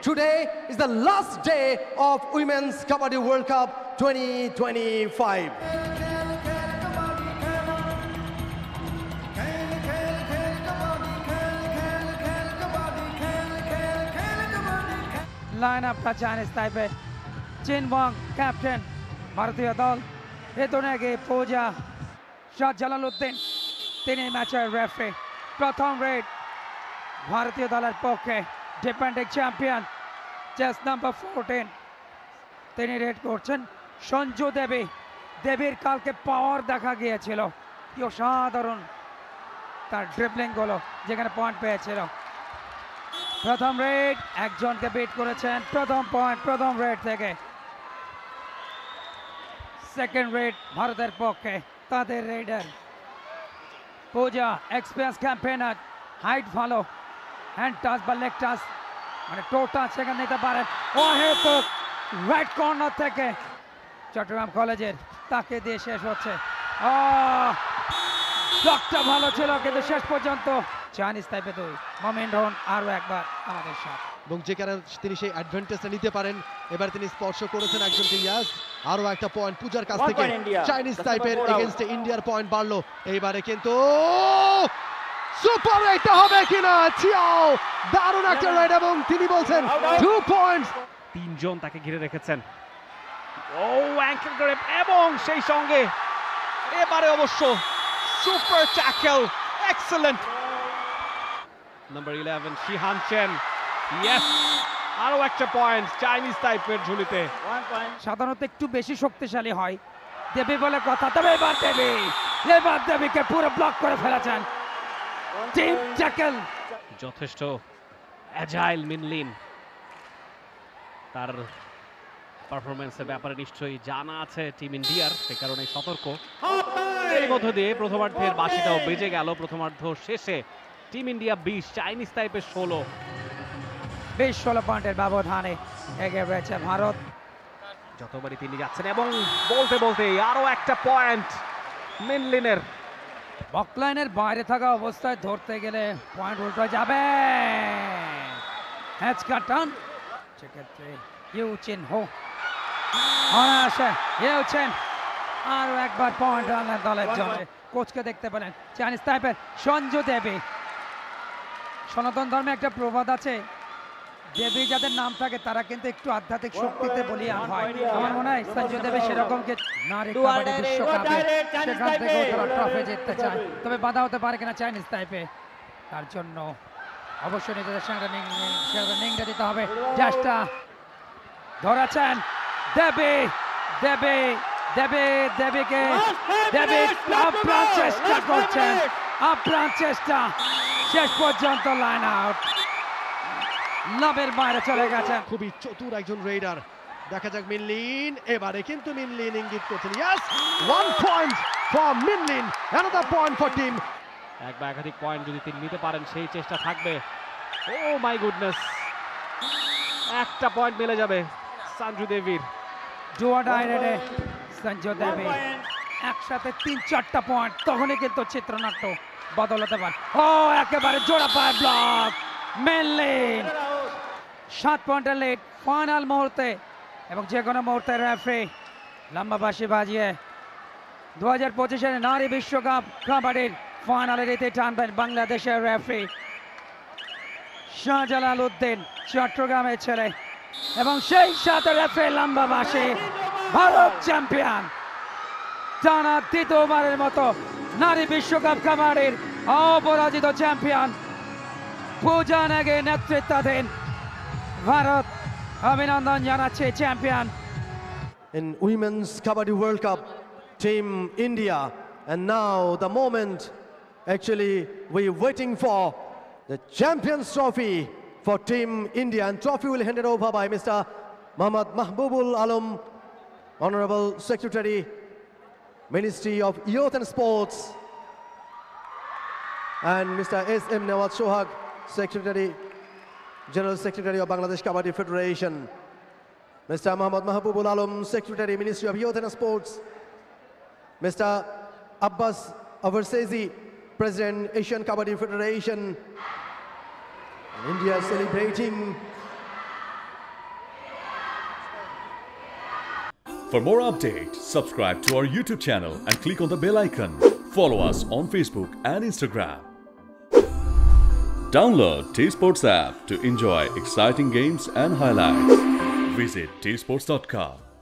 Today is the last day of Women's Kabaddi World Cup 2025. Line-up का Chinese Taipei, Chin Wang, captain, ভারতীয় দল, হেতনেগে পূজা, Shah Jalaluddin, তিনি ম্যাচের referee, প্রথম রেড ভারতীয় দলের পক্ষে, ডিফেন্ডিং চ্যাম্পিয়ন, চেস নাম্বার 14, তিনি রেড করছেন, সঞ্জু দেবী, দেবীর কালকে পাওয়ার দেখা গিয়েছিল, কি অসাধারণ তার ড্রিবলিং গুলো, যেখানে পয়েন্ট পেয়েছিল। প্রথম রেড একজনকে বিট করেছেন, প্রথম পয়েন্ট প্রথম রেড থেকে। সেকেন্ড রেড ভারতের পক্ষে, তাদের রেডার পূজা, এক্সপিরিয়েন্স ক্যাম্পেইনার, হাইট ভালো, হ্যান্ড টাচ বা লেগ টাচ মানে টো টাচ সেখানে নিতে পারেন। অহেতুক রাইট কর্নার থেকে চট্টগ্রাম কলেজের তাকে দিয়ে শেষ হচ্ছে। ব্লকটা ভালো ছিল কিন্তু শেষ পর্যন্ত চাইনিজ তাইপে 2, মোমিন রহন আরও একবার আমাদের সাথে, এবং যেখানে তিনি সেই অ্যাডভান্টেজটা নিতে পারেন, এবার তিনি স্পর্শ করেছেন একজনকে। ইয়াস, আরো একটা পয়েন্ট পূজার কাছ থেকে। চাইনিজ তাইপের এগেইনস্টে ইন্ডিয়ার পয়েন্ট বাড়লো এইবারে, কিন্তু সুপার এটা হবে কিনা। চিয়াও দারুণ একটা রাইড, এবং তিনি বলছেন 2 পয়েন্টস। তিনজন তাকে ঘিরে রেখেছেন। ও অ্যাঙ্কেল গ্রেপ, এবং সেই সঙ্গে এবারে অবশ্য super tackle, excellent. Number 11 Shihan Chen, yes, আরো একটা পয়েন্ট চাইনিজ তাইপের ঝুলিতে। সাধারণত একটু বেশি শক্তিশালী হয় দেবী বলে কথা, তবে এবার দেবীকে পুরো ব্লক করে ফেলেছেন। টিম ট্যাকল, যথেষ্ট অ্যাজাইল মিনলিন, তার পারফরমেন্সের ব্যাপারে নিশ্চয়ই জানা আছে টিম ইন্ডিয়ার, সে কারণে সতর্ক। এর মধ্য দিয়ে প্রথমার্ধের বাঁশিটাও বেজে গেল। প্রথমার্ধ শেষে টিম ইন্ডিয়া 20, চাইনিজ তাইপের 16। 20-16 পয়েন্টের ব্যবধানে এগিয়ে রয়েছে ভারত। যতবারই তিনি যাচ্ছেন, এবং বলতে বলতে আরো একটা পয়েন্ট মিনলিনের। বকলাইনের বাইরে থাকা অবস্থায় ধরতে গেলে পয়েন্ট উল্টো যাবে। হ্যাচ কাটান, সেক্ষেত্রে ইউচেন হো আসে, ইউচেন আরো একবার পয়েন্ট আনলেন দলের জন্য। কোচকে দেখতে পেলেন চাইনিজ তাইপের সঞ্জু দেবী। সনাতন ধর্মে একটা প্রবাদ আছে, দেবী যাদের নাম থাকে তারা কিন্তু একটু আধ্যাত্মিক শক্তিতে বলিয়ান হয়। আমার মনে হয় সঞ্জু দেবী সেরকম নারী কাবাডি বিশ্বকাপে সেখান থেকেও তারা ট্রফি জিততে চায়, তবে বাধা হতে পারে কিনা চাইনিজ তাইপে, তার জন্য অবশ্যই নিজেদের সঙ্গে নিংড়ে দিতে হবে। চেষ্টা ধরেছেন দেবীকে আপ্রাণ চেষ্টা করছেন, আপ্রাণ চেষ্টা, শেষ পর্যন্ত লাইন আউট, লাভের বাইরে চলে গেছেন। খুবই চতুর একজন রেডার। দেখা যাক মিনলিন, এবারে কিন্তু মিনলিন ইঙ্গিত করছেন। Yes, 1 point for Minlin, another point for team. এক বা একাধিক পয়েন্ট যদি তিনি নিতে পারেন সেই চেষ্টা থাকবে। ও মাই গুডনেস, একটা পয়েন্ট মিলে যাবে সঞ্জু দেবীর। ডুয়াডাই রেডে সঞ্জু দেবী একসাথে 3-4টা পয়েন্ট, তখনই কিন্তু চিত্রনাট্য বদল হতে পারে। ও একেবারে জোড়া পায় ব্লক, মিনলিন 7 পয়েন্টের লিড ফাইনাল মুহূর্তে, এবং যে কোনো মুহূর্তে রেফারি লম্বা বাঁশি বাজিয়ে 2025-এর নারী বিশ্বকাপ কাবাডির ফাইনালের ইতি টানবেন বাংলাদেশের রেফারি শাহ জালালউদ্দিন, চট্টগ্রামের ছেলে, এবং সেই সাথে রেফারি লম্বা বাঁশি। ভারত চ্যাম্পিয়ন, টানা দ্বিতীয়বারের মতো নারী বিশ্বকাপ কাবাডির অপরাজিত চ্যাম্পিয়ন পূজা নেগে নেতৃত্বাধীন ভারত অভিনন্দন জানাচ্ছে champion. In Women's Kabaddi World Cup, Team India, and now the moment actually we're waiting for, the Champions Trophy for Team India, and trophy will handed over by Mr. Muhammad Mahbubul Alam, Honorable Secretary, Ministry of Youth and Sports, and Mr. S.M. Nawaz Sohag, Secretary, General Secretary of Bangladesh Kabaddi Federation, Mr. Muhammad Mahbubul Alam, Secretary, Ministry of Youth and Sports, Mr. Abbas Avarsezi, President, Asian Kabaddi Federation. India celebrating For more updates, subscribe to our YouTube channel and click on the bell icon. Follow us on Facebook and Instagram. Download T Sports app to enjoy exciting games and highlights. Visit tsports.com.